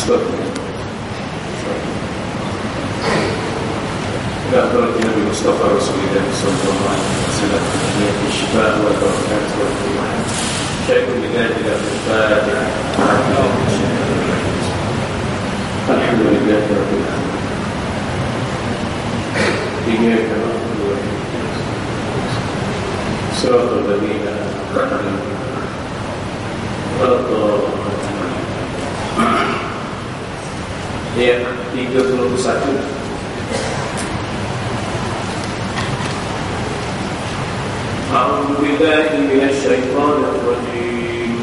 sebabnya لا أدرك النبي مصطفى رسول الله صلى الله عليه وسلم من الشفاء والبركات والرحمة شيء بذلك الفاتحة الحمد لله رب العالمين إياك نعبد وإياك نستعين صراط الذين أنعمت عليهم غير المغضوب ayat 31. أعوذ بالله من الشيطان الرجيم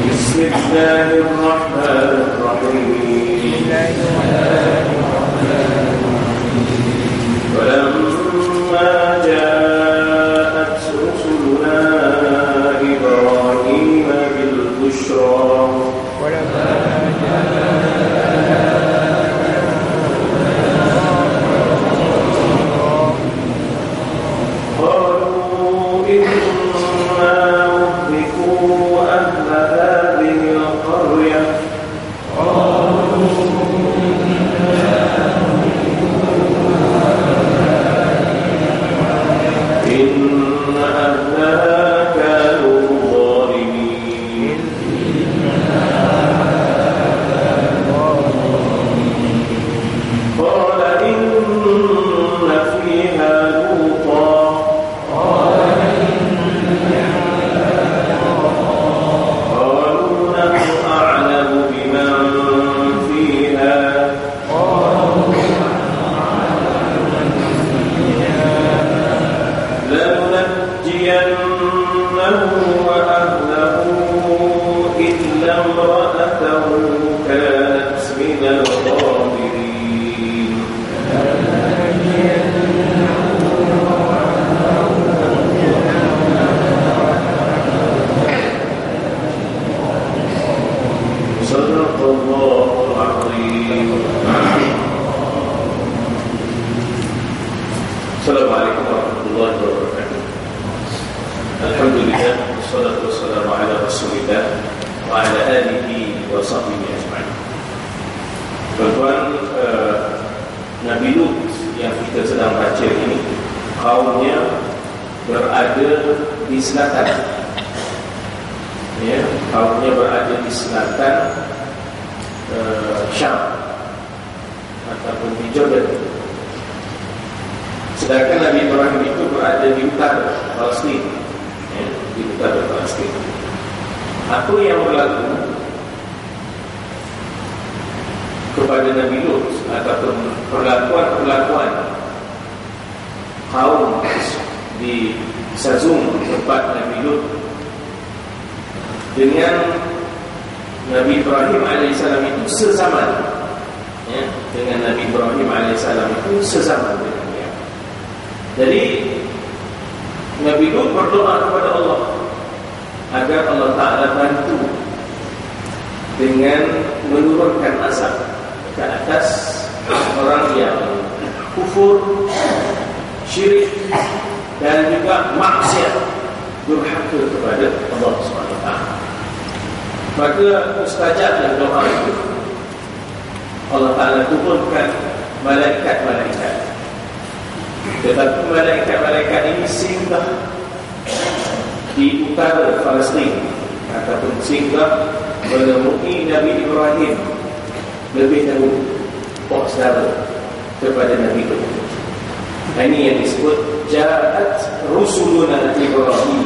بسم الله الرحمن الرحيم ولما جاءت رسلنا إبراهيم بالبشرى Assalamualaikum warahmatullahi wabarakatuh. Alhamdulillah, wassalatu wassalamu ala Rasulillah wa ala alihi wa sahbihi ajma'in. Tuan-tuan, Nabi Lut yang kita sedang baca ini, kaumnya berada di selatan. Ya, kaumnya berada di selatan Syam ataupun di Jordan. Sedangkan Nabi Ibrahim itu berada di utara Palestin, ya, di utara Palestin. Apa yang berlaku kepada Nabi Lut ataupun perlakuan kaum di Sazum tempat Nabi Lut dengan Nabi Ibrahim AS itu sezaman, ya, dengan Nabi Ibrahim AS itu sezaman dengan dia. Jadi Nabi Lut berdoa kepada Allah agar Allah Ta'ala bantu dengan menurunkan azab ke atas orang yang kufur, syirik dan juga maksiat, durhaka kepada Allah SWT. Maka mustajablah doa itu. Allah Ta'ala turunkan malaikat-malaikat. Tetapi malaikat-malaikat ini singgah di utara Palestin ataupun singgah menemui Nabi Ibrahim lebih dahulu, saudara kepada Nabi Lut. Ini yang disebut ja'at rusuluna Ibrahim.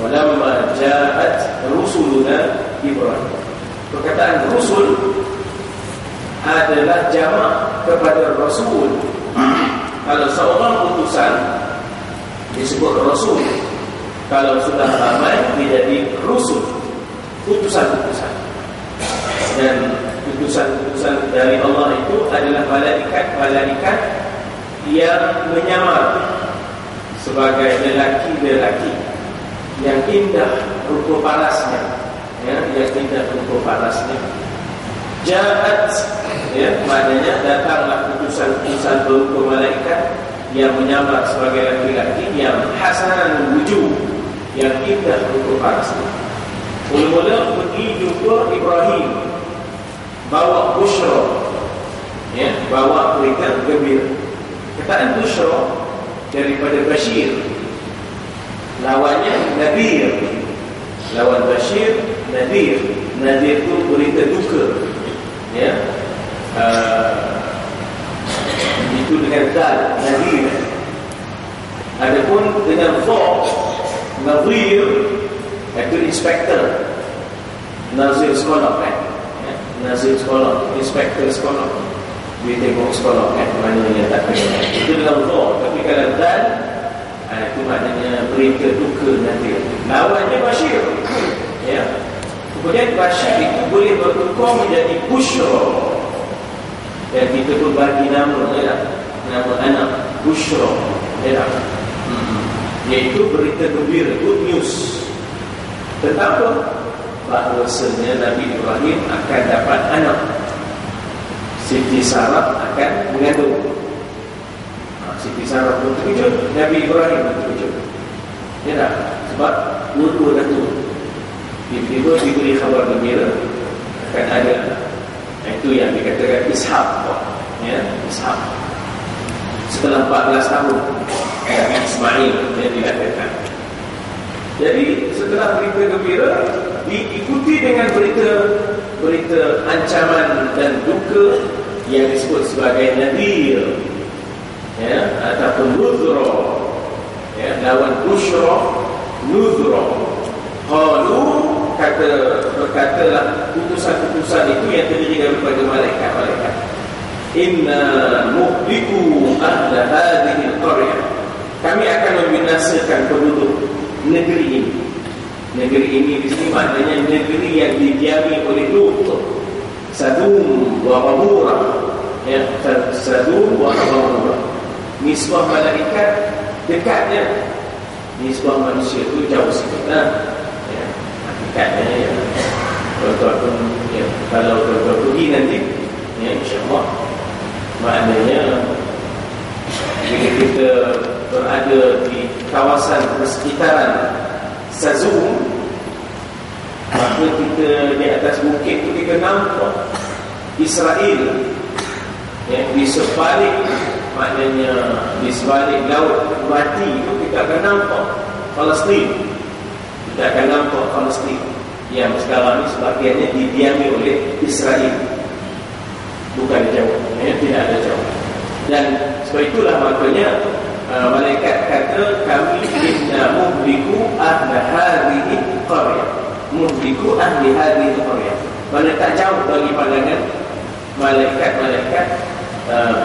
Walamma ja'at rusuluna Ibrahim. Perkataan rusul adalah jamak kepada rasul. Kalau seorang utusan disebut rasul. Kalau sudah ramai menjadi rusul, utusan-utusan. Dan utusan-utusan dari Allah itu adalah malaikat-malaikat yang menyamar sebagai lelaki-lelaki yang indah rupa parasnya, ya, yang indah rupa parasnya. Ja'at, ya, maknanya datanglah utusan-utusan berupa malaikat yang menyamar sebagai laki-laki yang hasanan wujuh, yang indah rupa parasnya. Mula-mula pergi jumpa Ibrahim, bawa busyra, bawa berita gembira. Kataan busyra daripada Bashir, lawannya Nadir. Lawan Bashir, Nadir. Nadir itu berita duka, itu dengan dal, Nadir. Adapun dengan Tha, Nadir, itu inspektor. Nazir sekolah kan, Nazir sekolah, inspektor sekolah. Dia tengok sekolah kan, mana yang tak kena. Itu dalam Tha. Tapi kalau dal, itu maknanya berita duka Nadir. Lawannya Bashir, kemudian Bashir itu boleh bertukar menjadi Bushra. Dan kita pun bagi nama, nama anak Bushra, iaitu berita gembira, good news. Tentang apa? Bahawasanya Nabi Ibrahim akan dapat anak. Siti Sarah akan mengandung. Siti Sarah pun terkejut, Nabi Ibrahim pun terkejut. Sebab dua-dua dah tu. Tiba-tiba diberi khabar gembira akan ada. Itu yang dikatakan Ishaq, Ishaq. Setelah 14 tahun Nabi Ismail yang dilahirkan. Jadi setelah berita gembira diikuti dengan berita ancaman dan duka yang disebut sebagai Nadir, ataupun Nuzra, lawan Bushra, Nuzra. Qalu, berkatalah putusan-putusan itu yang terdiri daripada malaikat-malaikat. Inna muhliku ahla hadhihi al-qaryah. Kami akan membinasakan penduduk negeri ini. Negeri ini di sini maknanya negeri yang didiami oleh Lut, Sadum wa Ghamurah. Sadum wa Ghamurah. Nisbah malaikat dekatnya, nisbah manusia itu jauh sikit. Hakikatnya tuan-tuan pun kalau tuan-tuan pergi nanti, insya-Allah, maknanya bila kita berada di kawasan persekitaran Sazum, maka kita di atas bukit itu kita nampak Israel, di sebalik, maknanya di sebalik laut mati itu kita akan nampak Palestin. Kita akan nampak Palestin yang sekarang ini sebahagiannya didiami oleh Israel, bukan jauh, tidak ada jauh. Dan sebab itulah maknanya malaikat kata kami inna muhliku ahli hadhihi qaryah. Muhliku ahli hadhihi qaryah. Mana tak jauh bagi pandangan malaikat-malaikat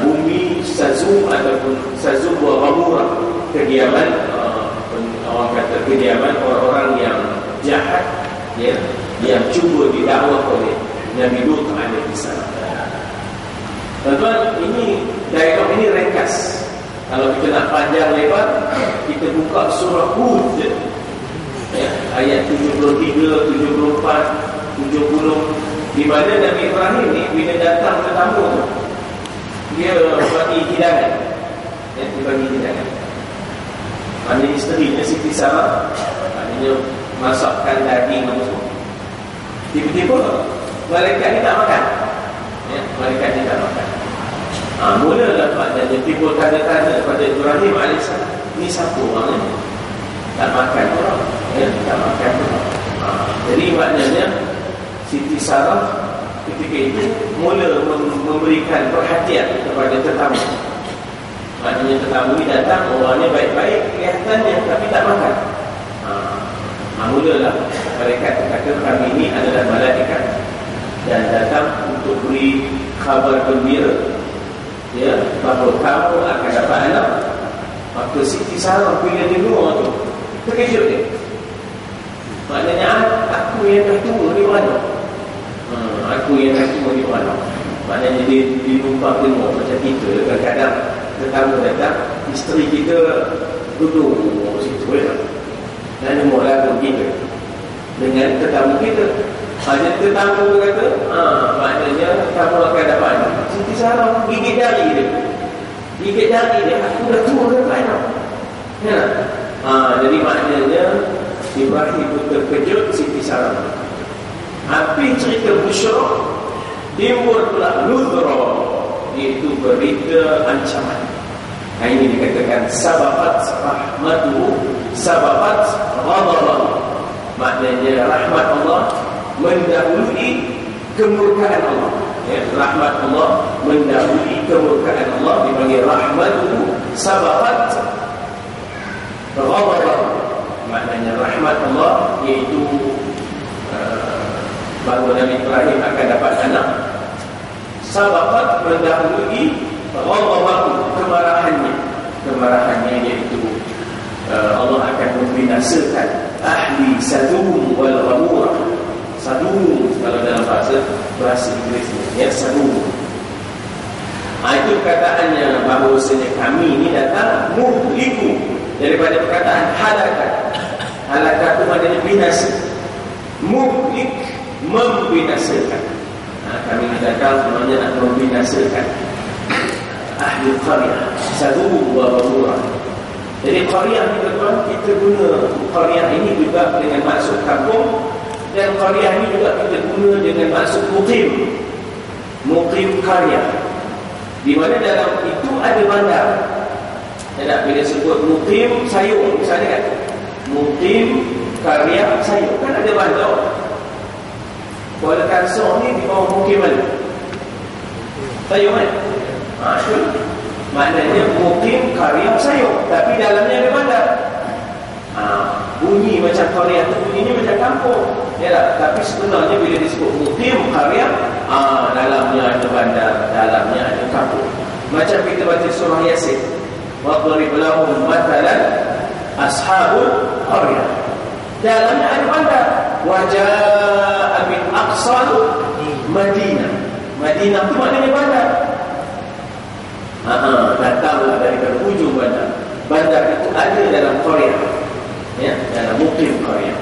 bumi Sazum ataupun Sazum wa Ghamurah, kediaman orang kata kediaman orang-orang yang jahat, yang cuba didakwa oleh Nabi Lut alaihi salam. Tuan-tuan, ini dialog ini ringkas. Kalau kita nak panjang lebar, kita buka surah Hud, ayat 73, 74, 70, di mana Nabi Ibrahim ni bila datang tetamu tu, dia bagi hidangan, dia bagi hidangan. Maknanya isterinya Siti Sarah, maknanya masakkan daging apa semua. Tiba-tiba malaikat ni tak makan, malaikat ni tak makan. Mulalah maknanya timbul tanda-tanda pada Ibrahim AS, ni satu orang ni tak makan orang, tak makan orang. Jadi maknanya Siti Sarah ketika itu mula memberikan perhatian kepada tetamu. Maknanya tetamu ni datang, orangnya baik-baik kelihatannya, tapi tak makan. Mulalah malaikat kata kami ini adalah malaikat dan datang untuk beri khabar gembira, bahawa kamu akan dapat anak. Maka Siti Sarah bila dengar tu terkejut dia. Maknanya aku yang dah tua di mana? Aku yang dah tua di mana? Maknanya dia lupa tengok macam kita. Kadang-kadang tetamu datang, isteri kita duduk situ dan dengar lagu kita dengan tetamu kita. Hanya tetamu kata, maknanya kamu akan dapat anak. Siti Sarah gigit jari dia. Gigit jari dia, aku dah tua dapat anak. Jadi maknanya Ibrahim pun terkejut, Siti bicara. Api cerita busyra, timbul pula nudra, iaitu berita ancaman. Ini dikatakan sabaqat rahmatuhu sabaqat ghadabahu. Maknanya rahmat Allah mendahului kemurkaan Allah. Ya, rahmat Allah mendahului kemurkaan Allah, dipanggil rahmatuhu sabaqat ghadabahu. Maknanya rahmat Allah iaitu baru Nabi Ibrahim akan dapat anak. Sabaqat mendahului ghadabahu, kemarahannya iaitu Allah akan membinasakan ahli Sadum wal Ghamurah. Sadum kalau dalam bahasa Inggerisnya, ya, Sadum. Itu perkataannya bahawasanya kami ini datang muhliku, daripada perkataan halakat. Halakat itu maknanya binasa. Muhlik, membinasakan. Kami ini datang sebenarnya nak membinasakan ahli qaryah Sadum wa Ghamurah. Jadi qaryah ni tuan, kita guna qaryah ini juga dengan maksud kampung, dan qaryah ini juga kita guna dengan maksud muqim qaryah, di mana dalam itu ada bandar. Tidak bila sebut muqim sayur misalnya kan, muqim qaryah sayur kan ada bandar. Kuala Kansor ni di bawah muqim mana? Sayur kan? Itu maknanya muqim qaryah sayur, tapi dalamnya ada bandar. Bunyi macam qaryah tu, bunyinya macam kampung, ya tak? Tapi sebenarnya bila disebut muqim qaryah, dalamnya ada bandar, dalamnya ada kampung. Macam kita baca surah Yasin, wadrib lahum mathalan ashabul qaryah, dalamnya ada bandar. Wajaa min aqsal Madinah. Madinah tu maknanya bandar. Datanglah daripada ujung bandar. Bandar itu ada dalam qaryah, ya, dalam muqim qaryah.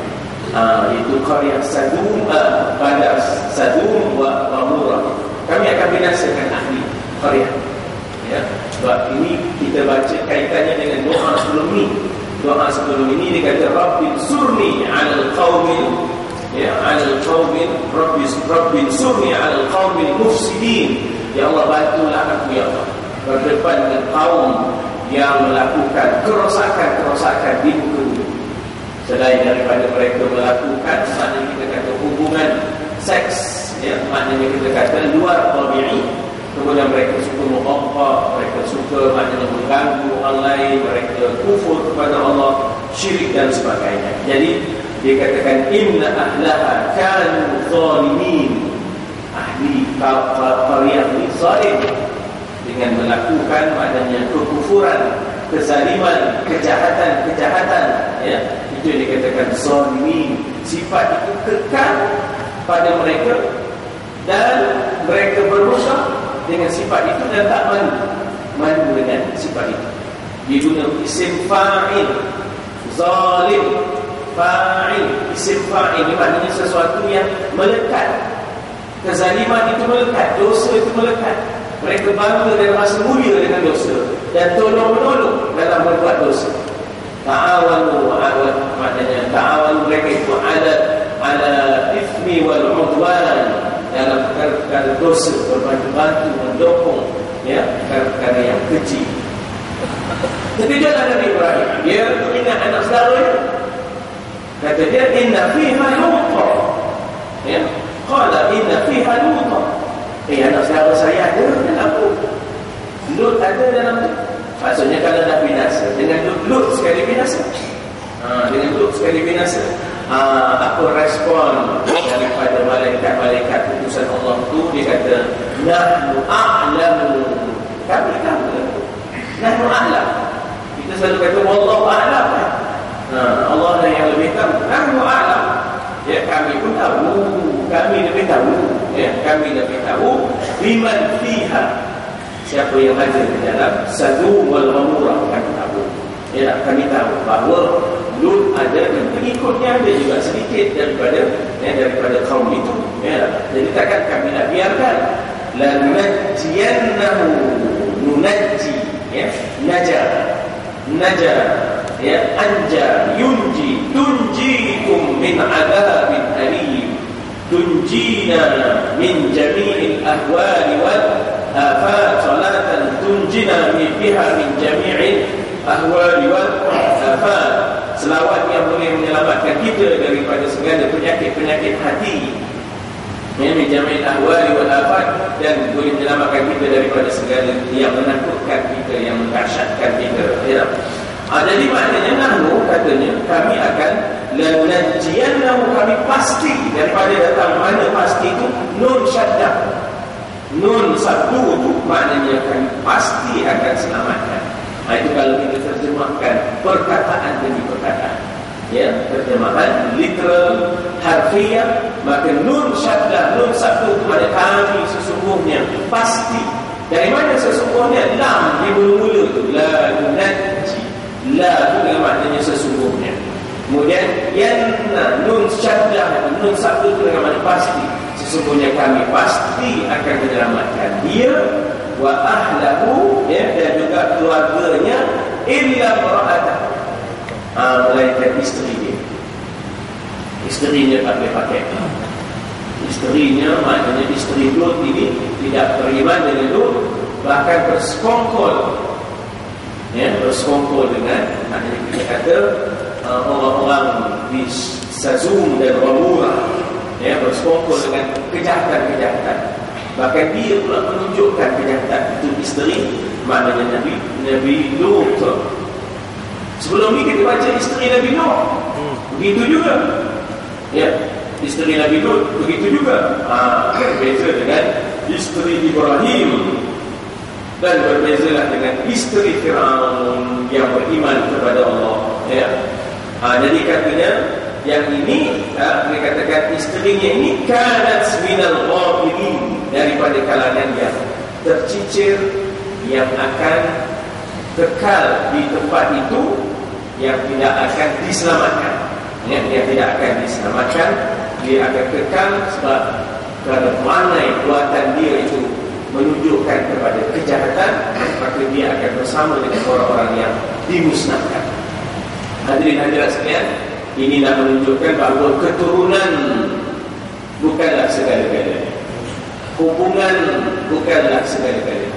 Itu qaryah Sadum, bandar Sadum wa Ghamurah. Kami akan binasakan ahli qaryah. Ya, sebab ini kita baca kaitannya dengan doa sebelum ini. Doa sebelum ini dia kata Rabbi surni 'alal qaumil, ya, 'alal qaumil, Rabbi surni 'alal qaumil mufsidin. Ya Allah, bantulah aku ya Allah berdepan dengan kaum yang melakukan kerosakan di muka bumi. Selain daripada mereka melakukan, maknanya kita kata hubungan seks, ya, maknanya kita kata luar tabi'i. Kemudian mereka suka mengompak, mereka suka maknanya mengganggu orang lain, mereka kufur kepada Allah, syirik dan sebagainya. Jadi dia katakan inna ahlaha kanu zalimin. Ahli qaryah ini zalim, dengan melakukan maknanya kekufuran, kezaliman, kejahatan, ya, itu yang dikatakan zalimin. Sifat itu kekal pada mereka dan mereka berusaha dengan sifat itu dan tak malu dengan sifat itu. Dia guna isim fa'il, zalim, fa'il, isim fa'il, maknanya sesuatu yang melekat. Kezaliman itu melekat, dosa itu melekat. Mereka bangga dan rasa mulia dengan dosa dan tolong-menolong dalam berbuat dosa. Ta'awanu, maknanya ta'awanu mereka itu ala ithmi wal udwan, dalam perkara-perkara dosa, berbantu-bantu, mendukung, ya, perkara-perkara yang kecil. Jadi jalan Nabi Ibrahim, dia ingat anak saudaranya. Kata dia inna fiha luta, ya, qala inna fiha luta. Anak saudara saya ada dalam tu, Lut ada dalam tu. Maksudnya kalau dah binasa, dengan Lut sekali binasa. Dengan Lut sekali binasa. Apa respon daripada malaikat-malaikat utusan Allah tu? Dia kata nahnu a'lamu, kami tahu. Nahnu a'lam, kita selalu kata wallahu a'lam. Allah lah yang lebih tahu. Nahnu a'lam, ya, kami pun tahu, kami lebih tahu, ya, kami lebih tahu biman fiha, siapa yang ada di dalam Sadum wal Ghamurah, kami tahu. Ya, kami tahu bahawa Lut ada dan pengikutnya ada juga sedikit daripada kaum itu, ya. Jadi takkan kami nak biarkan. La nunajjiyannahu, nunajji, ya, naja, ya, anja, yunji, tunjikum min adabin tunjina min jami'il ahwali wal afat, salatan tunjina biha min jami'il ahwali wal afat, selawat yang boleh menyelamatkan kita daripada segala penyakit-penyakit hati, min jami'il ahwali wal afat, dan boleh menyelamatkan kita daripada segala yang menakutkan kita, yang mendahsyatkan kita, ya. Jadi maknanya nahnu, katanya, kami akan lanajjiyannahu, kami pasti, daripada datang mana pasti itu nun syaddah, nun satu itu maknanya kami pasti akan selamatkan. Itu kalau kita terjemahkan perkataan demi perkataan, ya, terjemahan literal harfiah, maka nun syaddah, nun satu itu maknanya kami sesungguhnya pasti. Dari mana sesungguhnya? Lam di mula-mula itu, la nunajji, la itu dengan maknanya sesungguhnya. Kemudian yanna, nun syaddah, nun satu itu dengan makna pasti, sesungguhnya kami pasti akan menyelamatkan dia, wa ahlahu, ya, dan juga keluarganya, illa ra'atah, melainkan isteri dia. Isterinya tak boleh pakai. Isterinya maknanya isteri Lut ini tidak beriman dengan Lut, bahkan bersekongkol, ya, bersekongkol dengan, maknanya kita kata orang-orang di Sazum dan Ghamurah, ya, bersekongkol dengan kejahatan-kejahatan. Bahkan dia pula menunjukkan kejahatan itu isteri, maknanya Nabi Lut. Sebelum ni kita baca isteri Nabi Nuh, begitu juga, ya, isteri Nabi Lut begitu juga. Berbeza dengan isteri Ibrahim, dan berbezalah dengan isteri Fir'aun yang beriman kepada Allah, ya. Jadi katanya yang ini, dikatakan isterinya ini kanat minal ghafirin, daripada kalangan yang tercicir, yang akan kekal di tempat itu, yang tidak akan diselamatkan, ya, yang tidak akan diselamatkan, dia akan kekal sebab kerana perangai buatan dia itu menunjukkan kepada kejahatan, maka dia akan bersama dengan orang-orang yang dimusnahkan. Hadirin hadirat sekalian, ini nak menunjukkan bahawa keturunan bukanlah segala-galanya, hubungan bukanlah segala-galanya.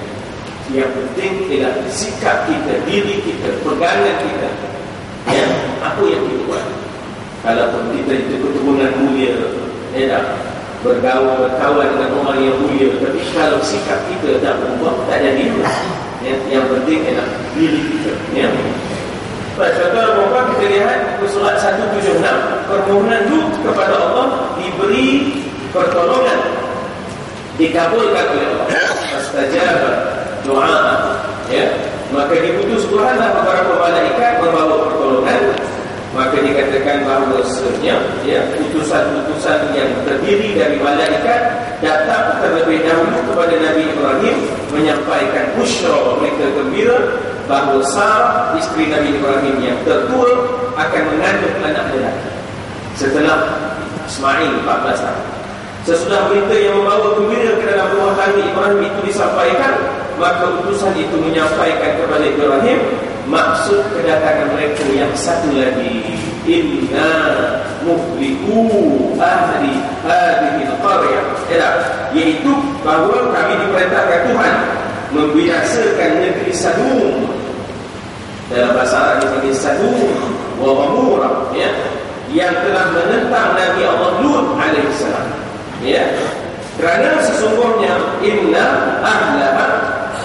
Yang penting ialah sikap kita, diri kita, pegangan kita, ya, apa yang kita buat. Kalaupun kita itu keturunan mulia, ya, bergaul, berkawan dengan orang yang mulia, tapi kalau sikap kita tak berubah, tak jadi, ya. Yang penting ialah diri kita, ya. Contoh kita lihat surat 176, permohonan Lut kepada Allah diberi pertolongan, dikabulkan oleh Allah. Fastajaba doa, ya, maka diputus Tuhanlah beberapa malaikat membawa pertolongan. Maka dikatakan bahawasanya, ya, utusan-utusan yang terdiri dari malaikat datang terlebih dahulu kepada Nabi Ibrahim menyampaikan busyra, berita gembira bahawa Sarah, isteri Nabi Ibrahim yang tertua, akan mengandung anak lelaki setelah Ismail 14 tahun. Sesudah berita yang membawa gembira ke dalam rumah Nabi Ibrahim itu disampaikan, maka utusan itu menyampaikan kepada Ibrahim maksud kedatangan mereka yang satu lagi, inna muhliku ahli hadhihi al-qaryah, iaitu bahawa kami diperintahkan Tuhan membinasakan negeri Sadum. Dalam bahasa Arab dipanggil Sadum wa Ghamurah, ya, yang telah menentang Nabi Allah Lut alaihissalam, ya, kerana sesungguhnya inna ahlaha,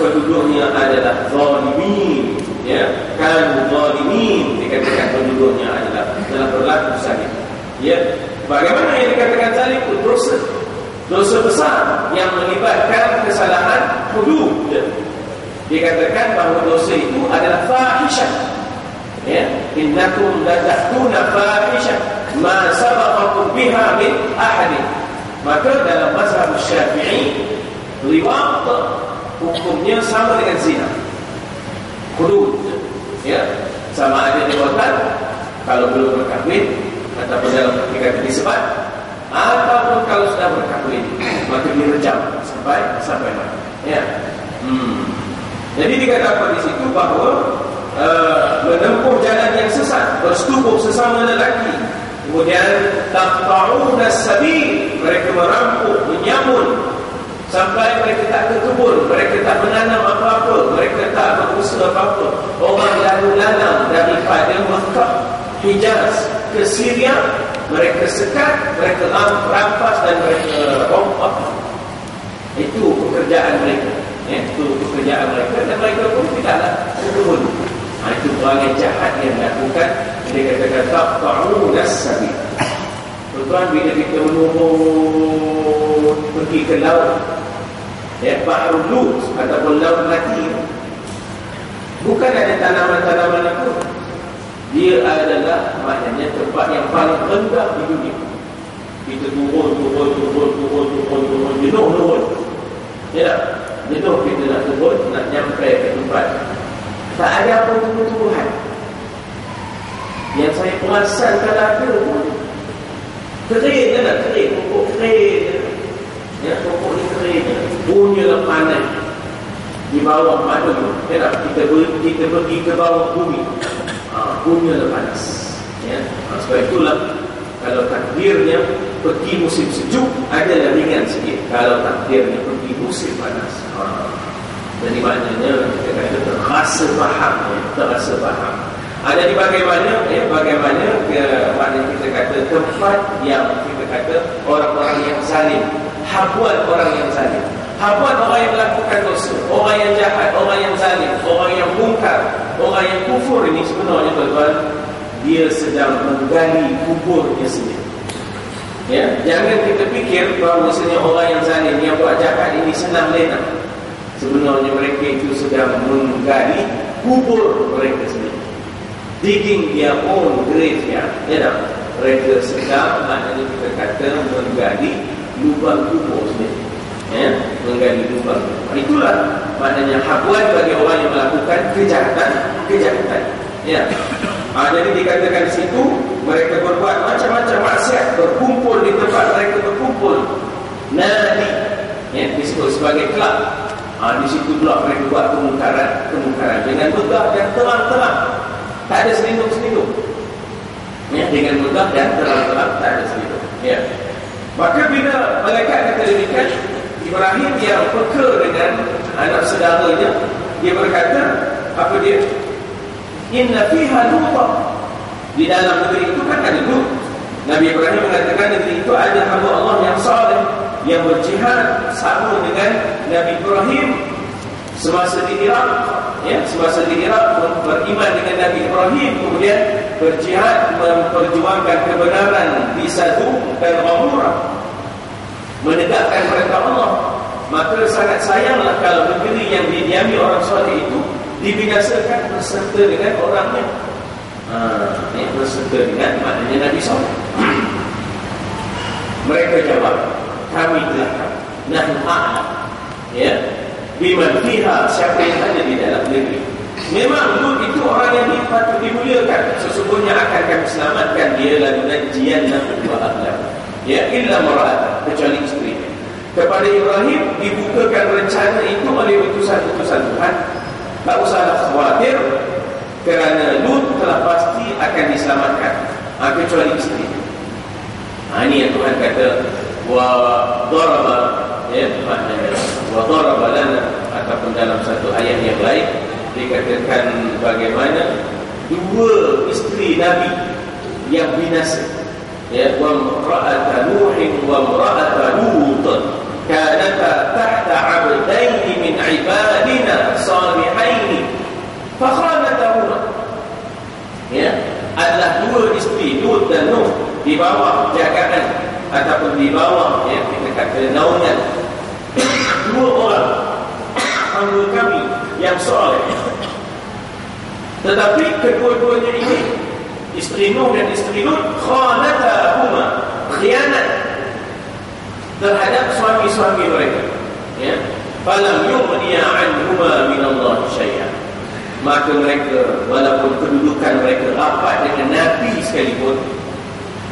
penduduknya adalah zalimin, ya, kan zalimin, dikatakan penduduknya adalah telah berlaku zalim, ya. Bagaimana yang dikatakan zalim? Dosa besar yang melibatkan kesalahan hudud. Dikatakan bahawa dosa itu adalah fahisyah, ya, innakum la ta'tuna fahisyah ma sabaqakum biha min ahadin. Maka dalam mazhab Syafi'i, liwat hukumnya sama dengan zina, hudud, ya, sama ada liwatan kalau belum berkahwin, ataupun dalam ketika disebat, ataupun kalau sudah berkahwin maka direjam sampai mati, ya. Jadi dikatakan di situ bahawa menempuh jalan yang sesat, bersetubuh sesama lelaki Kemudian taqta'una as-sabil, mereka merampok, menyamun sampai mereka tak ke kebun, mereka tak menanam apa-apa, mereka tak berusaha apa-apa. Orang lalu lalang daripada Mekah, Hijaz ke Syria, mereka sekat, mereka rampas dan mereka rompak. Itu pekerjaan mereka. Itu pekerjaan mereka, dan mereka pun tidaklah turun. Itu perangai jahat yang dilakukan. Dia katakan taqta'una as-sabil. Tuan-tuan, bila kita menurun pergi ke laut, Bahrul Lut ataupun laut mati, bukan ada tanaman-tanaman itu. Dia adalah maknanya tempat yang paling rendah di dunia. Kita turun, jenuh turun. Ya tak? Jenuh kita nak turun, nak nyampe ke tempat. Tak ada apa tumbuh-tumbuhan. Yang saya perasan kalau ada pun kering je lah, kering, pokok kering je. Ya, pokok ni kering je. Punyalah panas di bawah madu. Ya tak? Kita pergi ke bawah bumi. Punyalah panas. Ya, sebab itulah kalau takdirnya pergi musim sejuk, adalah ringan sikit. Kalau takdirnya pergi musim panas, jadi maknanya kita kata terasa faham. Ada di bagaimana maknanya kita kata tempat yang kita kata orang-orang yang zalim, habuan orang yang zalim, habuan orang yang melakukan dosa, orang yang jahat, orang yang zalim, orang yang mungkar, orang yang kufur. Ini sebenarnya tuan-tuan, dia sedang menggali kuburnya sendiri. Ya, jangan kita fikir bahawa orang yang zalim, yang buat jahat ini senang lena. Sebenarnya mereka itu sedang menggali kubur mereka sendiri, digging their own graveyard. Ya tak? Mereka sedang, maknanya kita kata, menggali lubang kubur sendiri. Ya, menggali lubang kubur. Itulah maknanya habuan bagi orang yang melakukan kejahatan. Ya. Jadi dikatakan di situ mereka berbuat macam-macam maksiat, berkumpul di tempat mereka berkumpul. Nadi, ya, disebut sebagai kelab. Di situ pula mereka buat kemungkaran dengan megah dan terang-terang. Tak ada selindung-selindung. Ya, dengan megah dan terang-terang, tak ada selindung. Ya. Maka bila malaikat kata demikian, Ibrahim yang peka dengan anak saudaranya, dia berkata, apa dia? Inna fiha Lut. Di dalam negeri itu kan ada Lut. Nabi Ibrahim mengatakan negeri itu ada hamba Allah yang saleh, yang berjihad sama dengan Nabi Ibrahim semasa di Iraq. Ya, semasa di Iraq beriman dengan Nabi Ibrahim, kemudian berjihad memperjuangkan kebenaran di Sadum dan Ghamurah, menegakkan perintah Allah. Maka sangat sayanglah kalau negeri yang didiami orang soleh itu dibinasakan berserta dengan orangnya. Berserta dengan maknanya Nabi SAW. Mereka jawab, kami telah nahnu a'lam, ya, biman fiha, siapa yang ada di dalam negeri. Memang Lut itu orang yang patut dimuliakan. Sesungguhnya akan kami selamatkan dia, lalu najian wa ahlam, ya, illa mar'at, kecuali isterinya. Kepada Ibrahim dibukakan rencana itu oleh utusan-utusan Tuhan. Tak usahlah khawatir, kerana Lut telah pasti akan diselamatkan, kecuali isteri. Ini yang Tuhan kata, wa daraba, ya, maknanya wa daraba lana, ataupun dalam satu ayat yang lain dikatakan bagaimana dua isteri Nabi yang binasa, ya, wa imra'ata Nuhin wa imra'ata Lut kanata tahta 'abdaini min 'ibadina salihaini fakhanatahuma. Ya, adalah dua isteri Lut dan Nuh di bawah jagaan ataupun di bawah, ya, kita kata naungan dua orang hamba kami yang soleh. Tetapi kedua-duanya ini, isteri Nuh dan isteri Lut, khanatahuma, khianat terhadap suami-suami mereka. Ya, falam yughniya anhuma min Allah syai'an. Maka mereka, walaupun kedudukan mereka rapat dengan Nabi sekalipun,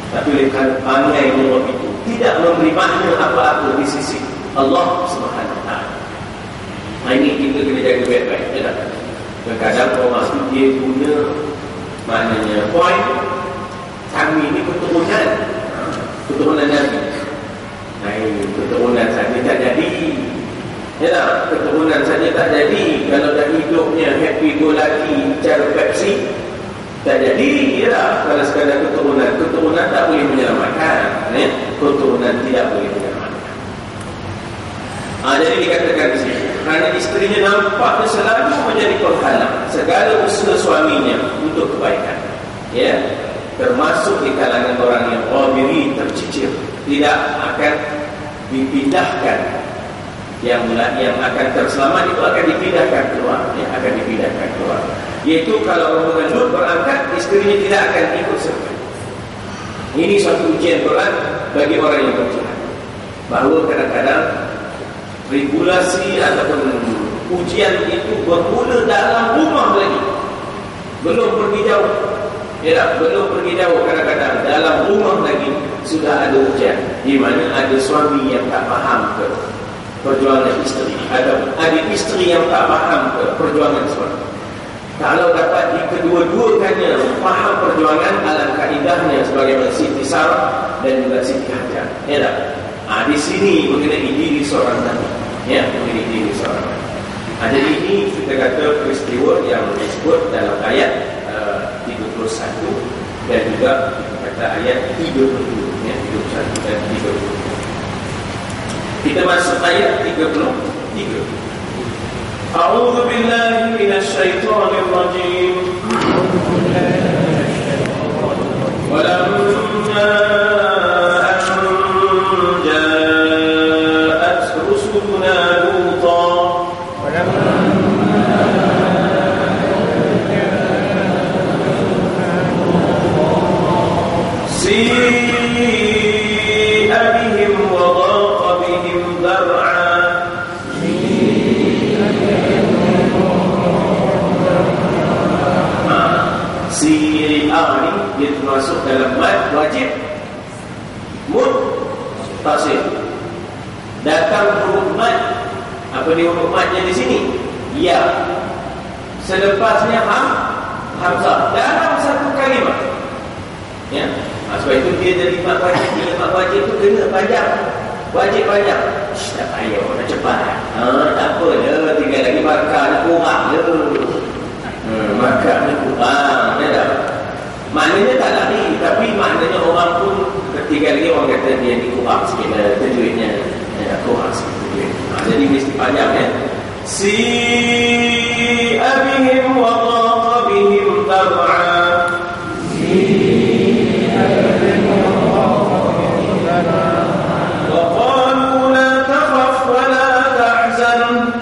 tapi oleh pandai orang itu tidak memberi makna apa-apa di sisi Allah Subhanahu Wa Taala. Ini kita kena jaga baik-baik, ya tak? Kadang-kadang orang itu dia guna maknanya point kami ini keturunan Nabi. Keturunan saja tak jadi. Ya tak? Keturunan saja tak jadi. Kalau dah hidupnya happy go lucky cara Pepsi, tak jadi. Ya tak? Kalau sekadar keturunan tak boleh menyelamatkan. Keturunan tidak boleh menyelamatkan. Jadi dikatakan di sini, kerana isterinya nampaknya selalu menjadi penghalang segala usaha suaminya untuk kebaikan. Ya, termasuk di kalangan orang yang ghabiri, tercicir, tidak akan dipindahkan. Yang akan terselamat itu akan dipindahkan keluar, akan dipindahkan keluar. Iaitu kalau rombongan Lut berangkat, isterinya tidak akan ikut serta. Ini suatu ujian berat bagi orang yang berjihad, bahawa kadang-kadang regulasi ataupun ujian itu bermula dalam rumah lagi, belum pergi jauh. Belum pergi jauh, kadang-kadang dalam rumah lagi sudah ada ujian, di mana ada suami yang tak faham ke perjuangan isteri, ada adik isteri yang tak faham ke perjuangan suami. Kalau dapat di kedua-duanya faham perjuangan, alangkah indahnya sebagaimana Siti Sarah dan juga Siti Hajar. Di sini mengenai diri seorang Nabi, mengenai diri seorang Nabi. Jadi ini kita kata peristiwa yang disebut dalam ayat 31 dan juga kita kata ayat 32, 31 dan 32. Kita masuk ayat 33. A'udzu billahi minasy syaithanir rajim. Walamma an ja'at rusuluna luta masuk dalam mad wajib muttasil. Datang huruf mad. Apa dia huruf madnya di sini? Ya. Selepasnya hamzah dalam satu kalimat. Sebab itu dia jadi mad wajib. Mad wajib itu kena panjang. Wajib panjang. Tak payah, dah cepat. Tak apa dah, tinggal lagi markah ni kurang je. Markah ni kurang. Maknanya tak lari, tapi maknanya orang pun ketika lagi orang kata dia ni kurang sikit lah tajwidnya, kurang sikit tajwid. Jadi mesti panjang Si abihim wa dhaqa bihim tab'a. Wa qalu la takhaf wa la tahzan.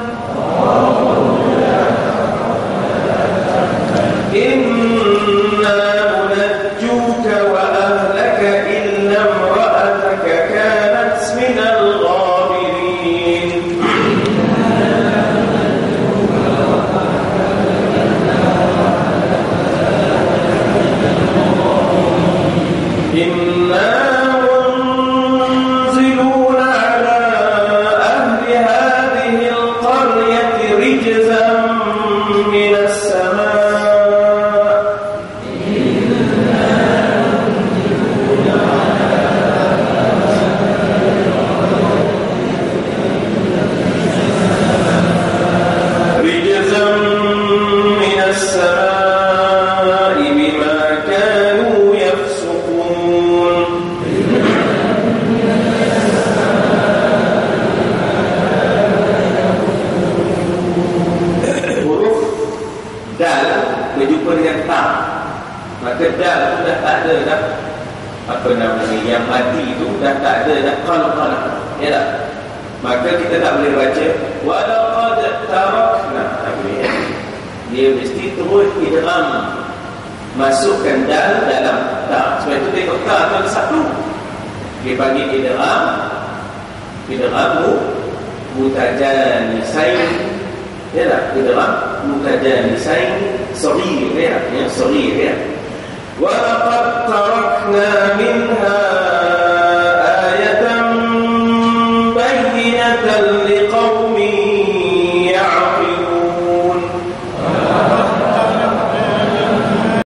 Yang mati itu dah tak ada dah qalqalah. Maka kita tak boleh baca walaqad tarakna. Dia mesti terus idgham, masukkan dal dalam ta. Sebab itu tengok ta tu ada satu. Dia panggil idgham mutajanisain. Idgham mutajanisain saghir, saghir. Walaqad tarakna min